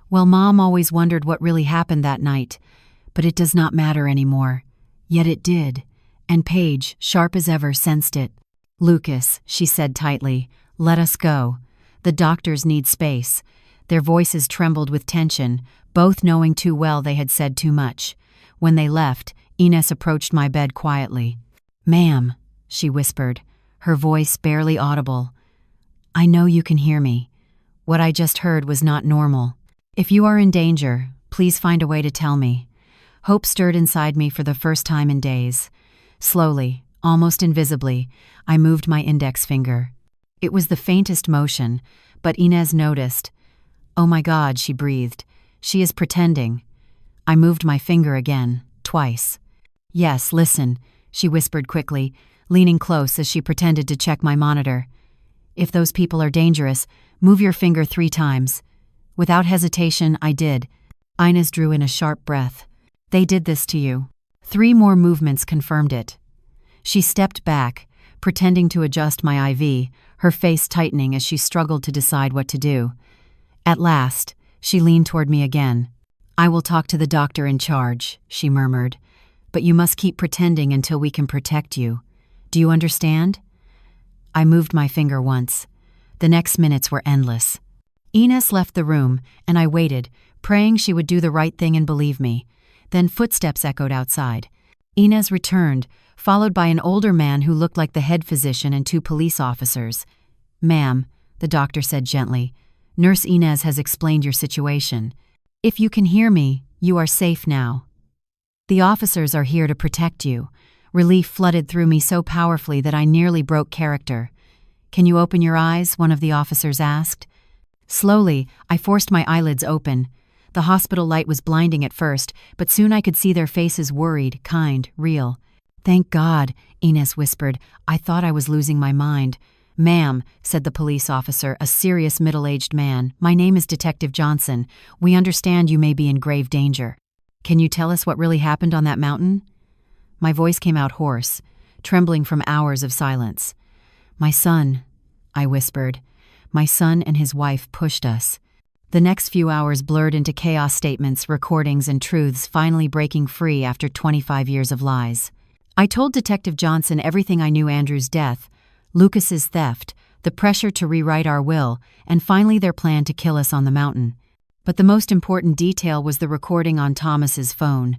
well, Mom always wondered what really happened that night, but it does not matter anymore." Yet it did, and Paige, sharp as ever, sensed it. "Lucas," she said tightly, "let us go. The doctors need space." Their voices trembled with tension, both knowing too well they had said too much. When they left, Inez approached my bed quietly. "Ma'am," she whispered, her voice barely audible. "I know you can hear me. What I just heard was not normal. If you are in danger, please find a way to tell me." Hope stirred inside me for the first time in days. Slowly, almost invisibly, I moved my index finger. It was the faintest motion, but Inez noticed. "Oh my God," she breathed. "She is pretending." I moved my finger again, twice. "Yes, listen," she whispered quickly, leaning close as she pretended to check my monitor. "If those people are dangerous, move your finger 3 times. Without hesitation, I did. Inez drew in a sharp breath. "They did this to you." 3 more movements confirmed it. She stepped back, pretending to adjust my IV, her face tightening as she struggled to decide what to do. At last, she leaned toward me again. "I will talk to the doctor in charge," she murmured. "But you must keep pretending until we can protect you. Do you understand?" I moved my finger once. The next minutes were endless. Inez left the room, and I waited, praying she would do the right thing and believe me. Then footsteps echoed outside. Inez returned, followed by an older man who looked like the head physician and 2 police officers. "Ma'am," the doctor said gently, "Nurse Inez has explained your situation. If you can hear me, you are safe now. The officers are here to protect you." Relief flooded through me so powerfully that I nearly broke character. "Can you open your eyes?" one of the officers asked. Slowly, I forced my eyelids open. The hospital light was blinding at first, but soon I could see their faces worried, kind, real. "Thank God," Inez whispered. "I thought I was losing my mind." "Ma'am," said the police officer, a serious middle-aged man, "my name is Detective Johnson. We understand you may be in grave danger. Can you tell us what really happened on that mountain?" My voice came out hoarse, trembling from hours of silence. "My son," I whispered. "My son and his wife pushed us." The next few hours blurred into chaos, statements, recordings, and truths finally breaking free after 25 years of lies. I told Detective Johnson everything I knew: Andrew's death, Lucas's theft, the pressure to rewrite our will, and finally their plan to kill us on the mountain. But the most important detail was the recording on Thomas's phone.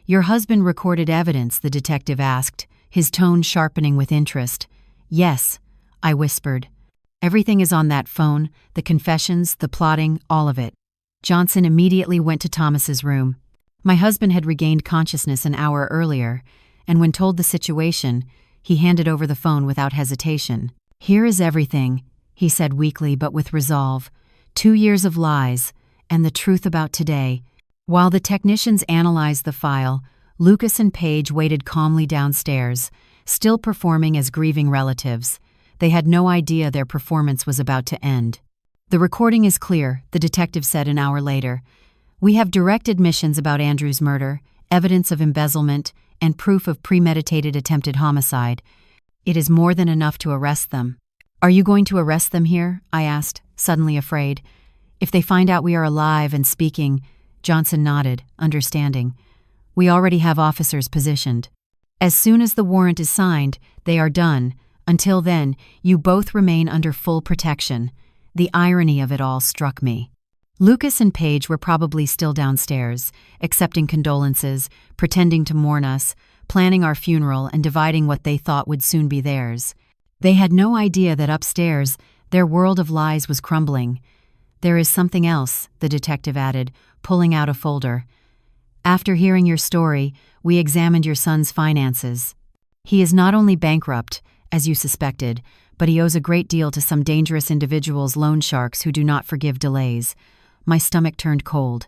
"Your husband recorded evidence?" the detective asked, his tone sharpening with interest. "Yes," I whispered. "Everything is on that phone, the confessions, the plotting, all of it." Johnson immediately went to Thomas's room. My husband had regained consciousness an hour earlier, and when told the situation, he handed over the phone without hesitation. "Here is everything," he said weakly but with resolve. 2 years of lies, and the truth about today. While the technicians analyzed the file, Lucas and Paige waited calmly downstairs, still performing as grieving relatives. They had no idea their performance was about to end. "The recording is clear," the detective said an hour later. "We have direct admissions about Andrew's murder, evidence of embezzlement, and proof of premeditated attempted homicide. It is more than enough to arrest them." "Are you going to arrest them here?" I asked, suddenly afraid. "If they find out we are alive and speaking," Johnson nodded, understanding. "We already have officers positioned. As soon as the warrant is signed, they are done. Until then, you both remain under full protection." The irony of it all struck me. Lucas and Paige were probably still downstairs, accepting condolences, pretending to mourn us, planning our funeral and dividing what they thought would soon be theirs. They had no idea that upstairs, their world of lies was crumbling. "There is something else," the detective added, pulling out a folder. "After hearing your story, we examined your son's finances. He is not only bankrupt, as you suspected, but he owes a great deal to some dangerous individuals, loan sharks who do not forgive delays." My stomach turned cold.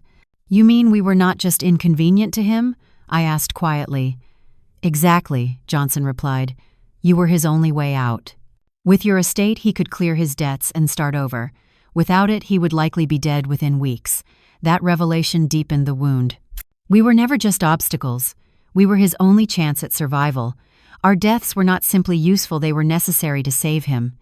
"You mean we were not just inconvenient to him?" I asked quietly. "Exactly," Johnson replied. "You were his only way out. With your estate, he could clear his debts and start over. Without it, he would likely be dead within weeks." That revelation deepened the wound. We were never just obstacles. We were his only chance at survival. Our deaths were not simply useful, they were necessary to save him.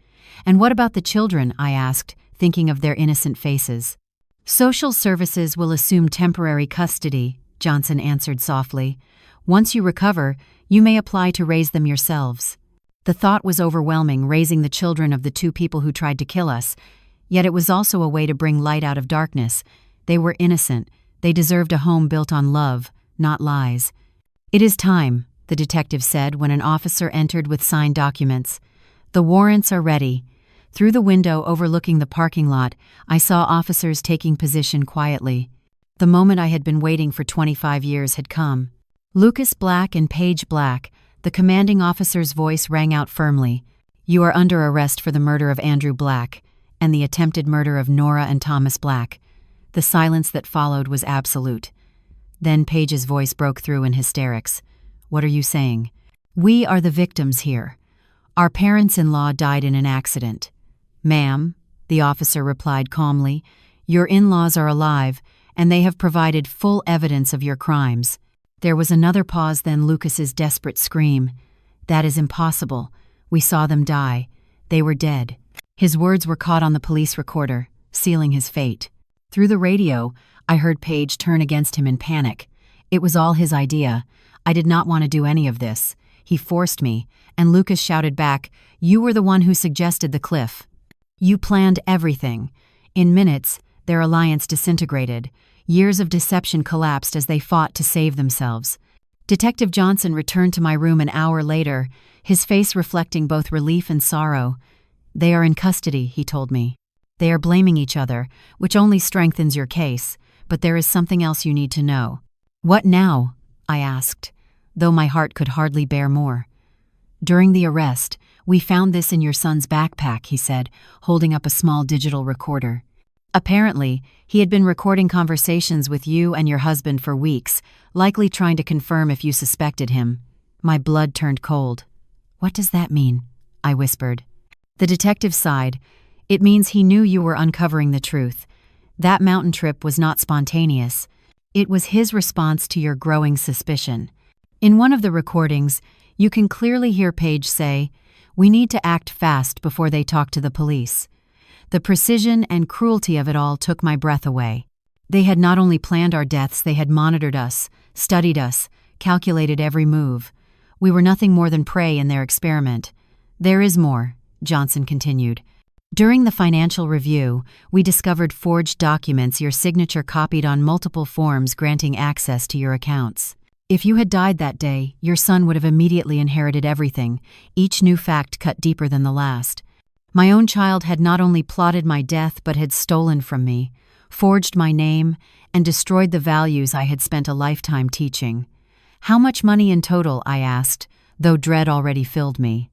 "And what about the children?" I asked, thinking of their innocent faces. "Social services will assume temporary custody," Johnson answered softly. "Once you recover, you may apply to raise them yourselves." The thought was overwhelming, raising the children of the 2 people who tried to kill us. Yet it was also a way to bring light out of darkness. They were innocent. They deserved a home built on love, not lies. "It is time," the detective said when an officer entered with signed documents. "The warrants are ready." Through the window overlooking the parking lot, I saw officers taking position quietly. The moment I had been waiting for 25 years had come. Lucas Black and Paige Black, the commanding officer's voice rang out firmly. "You are under arrest for the murder of Andrew Black and the attempted murder of Nora and Thomas Black." The silence that followed was absolute. Then Paige's voice broke through in hysterics. "What are you saying?" "We are the victims here. Our parents-in-law died in an accident." "Ma'am," the officer replied calmly, "your in-laws are alive, and they have provided full evidence of your crimes." There was another pause, then Lucas's desperate scream. "That is impossible. We saw them die. They were dead." His words were caught on the police recorder, sealing his fate. Through the radio, I heard Paige turn against him in panic. It was all his idea. I did not want to do any of this. He forced me, and Lucas shouted back, "You were the one who suggested the cliff. You planned everything." In minutes, their alliance disintegrated. Years of deception collapsed as they fought to save themselves. Detective Johnson returned to my room an hour later, his face reflecting both relief and sorrow. "They are in custody," he told me. "They are blaming each other, which only strengthens your case, but there is something else you need to know." "What now?" I asked, though my heart could hardly bear more. "During the arrest, we found this in your son's backpack," he said, holding up a small digital recorder. "Apparently, he had been recording conversations with you and your husband for weeks, likely trying to confirm if you suspected him." My blood turned cold. "What does that mean?" I whispered. The detective sighed. "It means he knew you were uncovering the truth. That mountain trip was not spontaneous. It was his response to your growing suspicion." In one of the recordings, you can clearly hear Paige say, "We need to act fast before they talk to the police." The precision and cruelty of it all took my breath away. They had not only planned our deaths, they had monitored us, studied us, calculated every move. We were nothing more than prey in their experiment. "There is more," Johnson continued. "During the financial review, we discovered forged documents, your signature copied on multiple forms granting access to your accounts. If you had died that day, your son would have immediately inherited everything. Each new fact cut deeper than the last. My own child had not only plotted my death but had stolen from me, forged my name, and destroyed the values I had spent a lifetime teaching. "How much money in total?" I asked, though dread already filled me.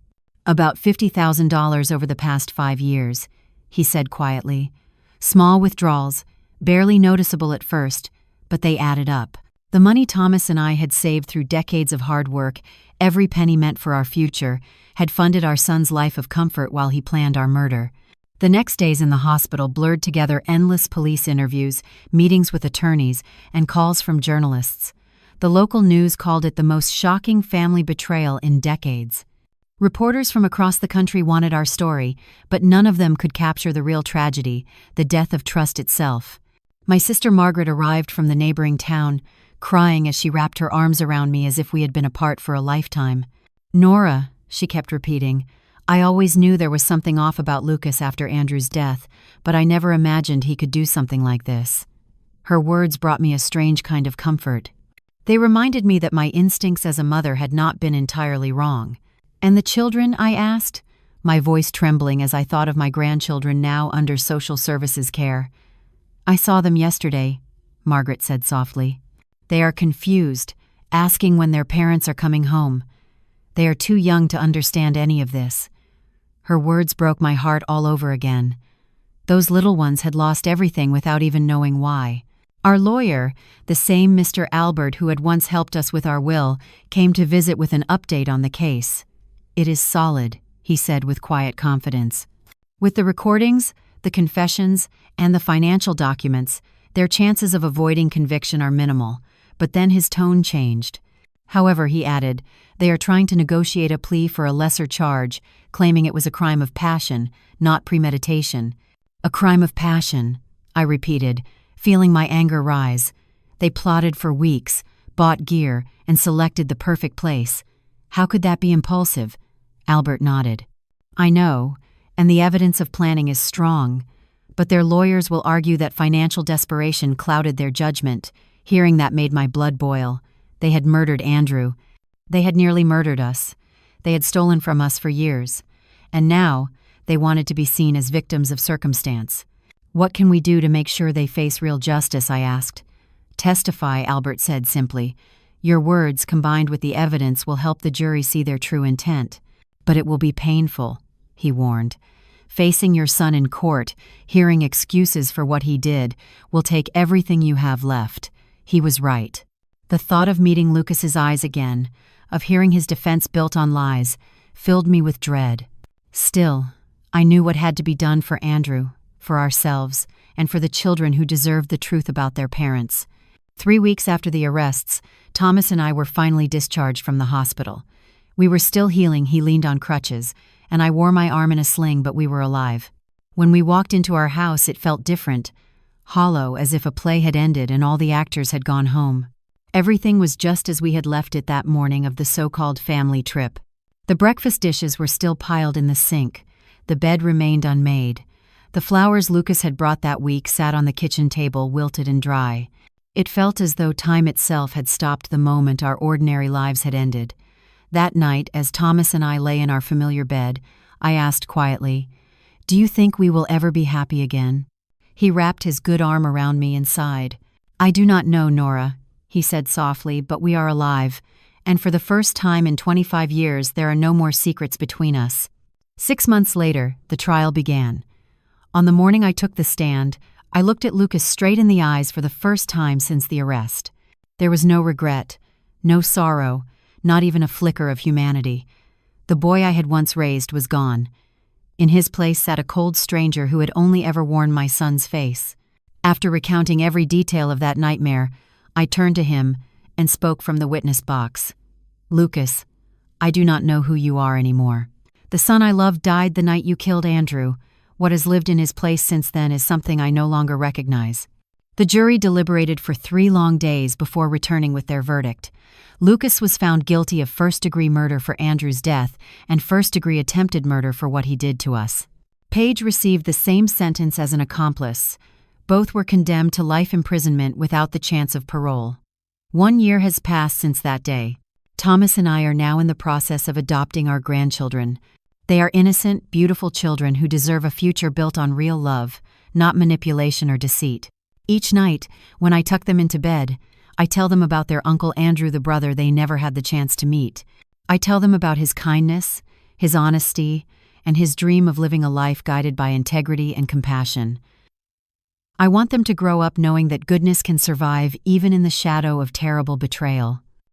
"About $50,000 over the past 5 years," he said quietly. "Small withdrawals, barely noticeable at first, but they added up. The money Thomas and I had saved through decades of hard work, every penny meant for our future, had funded our son's life of comfort while he planned our murder." The next days in the hospital blurred together endless police interviews, meetings with attorneys, and calls from journalists. The local news called it the most shocking family betrayal in decades. Reporters from across the country wanted our story, but none of them could capture the real tragedy, the death of trust itself. My sister Margaret arrived from the neighboring town, crying as she wrapped her arms around me as if we had been apart for a lifetime. "Nora," she kept repeating, "I always knew there was something off about Lucas after Andrew's death, but I never imagined he could do something like this." Her words brought me a strange kind of comfort. They reminded me that my instincts as a mother had not been entirely wrong. "And the children?" I asked, my voice trembling as I thought of my grandchildren now under social services care. "I saw them yesterday," Margaret said softly. "They are confused, asking when their parents are coming home. They are too young to understand any of this." Her words broke my heart all over again. Those little ones had lost everything without even knowing why. Our lawyer, the same Mr. Albert who had once helped us with our will, came to visit with an update on the case. "It is solid," he said with quiet confidence. "With the recordings, the confessions, and the financial documents, their chances of avoiding conviction are minimal." But then his tone changed. "However," he added, "they are trying to negotiate a plea for a lesser charge, claiming it was a crime of passion, not premeditation." "A crime of passion," I repeated, feeling my anger rise. "They plotted for weeks, bought gear, and selected the perfect place. How could that be impulsive?" Albert nodded. "I know, and the evidence of planning is strong, but their lawyers will argue that financial desperation clouded their judgment." Hearing that made my blood boil. They had murdered Andrew. They had nearly murdered us. They had stolen from us for years. And now, they wanted to be seen as victims of circumstance. "What can we do to make sure they face real justice?" I asked. "Testify," Albert said simply. "Your words, combined with the evidence, will help the jury see their true intent. But it will be painful," he warned. "Facing your son in court, hearing excuses for what he did, will take everything you have left." He was right. The thought of meeting Lucas's eyes again, of hearing his defense built on lies, filled me with dread. Still, I knew what had to be done for Andrew, for ourselves, and for the children who deserved the truth about their parents. 3 weeks after the arrests, Thomas and I were finally discharged from the hospital. We were still healing. He leaned on crutches, and I wore my arm in a sling, but we were alive. When we walked into our house, it felt different. Hollow, as if a play had ended and all the actors had gone home. Everything was just as we had left it that morning of the so-called family trip. The breakfast dishes were still piled in the sink. The bed remained unmade. The flowers Lucas had brought that week sat on the kitchen table, wilted and dry. It felt as though time itself had stopped the moment our ordinary lives had ended. That night, as Thomas and I lay in our familiar bed, I asked quietly, "Do you think we will ever be happy again?" He wrapped his good arm around me and sighed. "I do not know, Nora," he said softly, "but we are alive, and for the first time in 25 years there are no more secrets between us." 6 months later, the trial began. On the morning I took the stand, I looked at Lucas straight in the eyes for the first time since the arrest. There was no regret, no sorrow, not even a flicker of humanity. The boy I had once raised was gone. In his place sat a cold stranger who had only ever worn my son's face. After recounting every detail of that nightmare, I turned to him and spoke from the witness box. "Lucas, I do not know who you are anymore. The son I loved died the night you killed Andrew. What has lived in his place since then is something I no longer recognize." The jury deliberated for 3 long days before returning with their verdict. Lucas was found guilty of first-degree murder for Andrew's death and first-degree attempted murder for what he did to us. Paige received the same sentence as an accomplice. Both were condemned to life imprisonment without the chance of parole. 1 year has passed since that day. Thomas and I are now in the process of adopting our grandchildren. They are innocent, beautiful children who deserve a future built on real love, not manipulation or deceit. Each night, when I tuck them into bed, I tell them about their Uncle Andrew, the brother they never had the chance to meet. I tell them about his kindness, his honesty, and his dream of living a life guided by integrity and compassion. I want them to grow up knowing that goodness can survive even in the shadow of terrible betrayal.